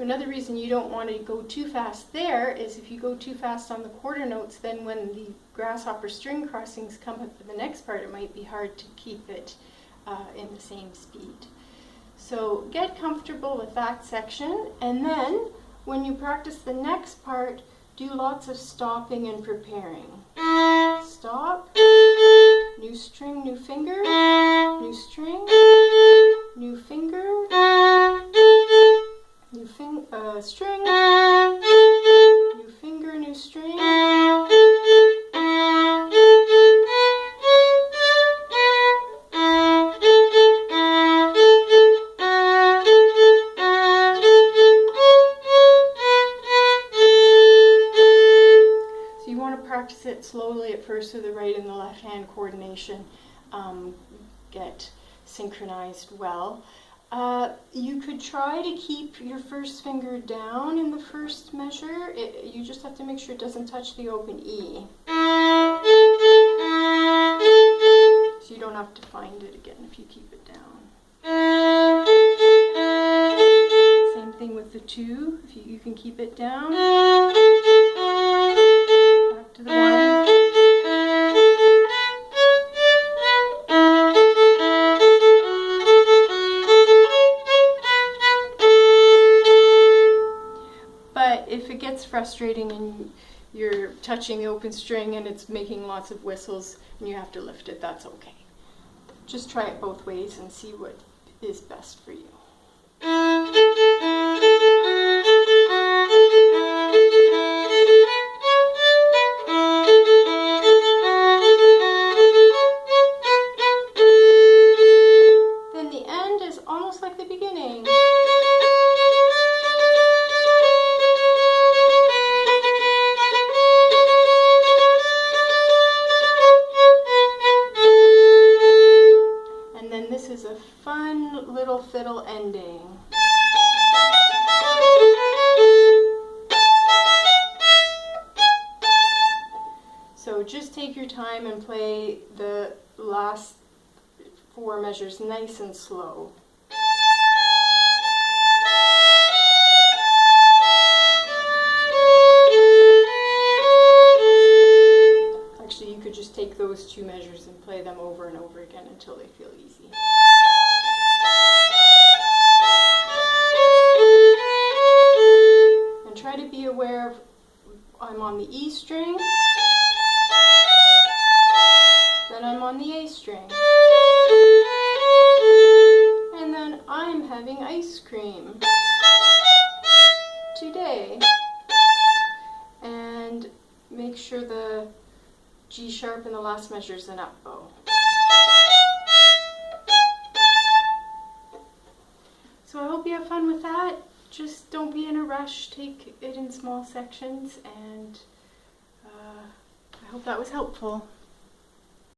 Another reason you don't want to go too fast there is if you go too fast on the quarter notes, then when the grasshopper string crossings come up for the next part, it might be hard to keep it in the same speed. So get comfortable with that section, and then when you practice the next part, do lots of stopping and preparing. Stop, new string, new finger, new string, new finger, new string, new finger, new string. So you want to practice it slowly at first so the right and the left hand coordination get synchronized well. You could try to keep your first finger down in the first measure. You just have to make sure it doesn't touch the open E. So you don't have to find it again if you keep it down. Same thing with the 2. If you can keep it down. Back to the 1. frustrating and you're touching the open string and it's making lots of whistles and you have to lift it, that's okay. Just try it both ways and see what is best for you. Then the end is almost like the beginning. And then this is a fun little fiddle ending. So just take your time and play the last 4 measures nice and slow. Actually, you could just take those 2 measures and play them over and over again until they feel easy. And try to be aware of, I'm on the E string, then I'm on the A string, and then I'm having ice cream today. And make sure the G sharp in the last measure is an up bow. So I hope you have fun with that. Just don't be in a rush, take it in small sections, and I hope that was helpful.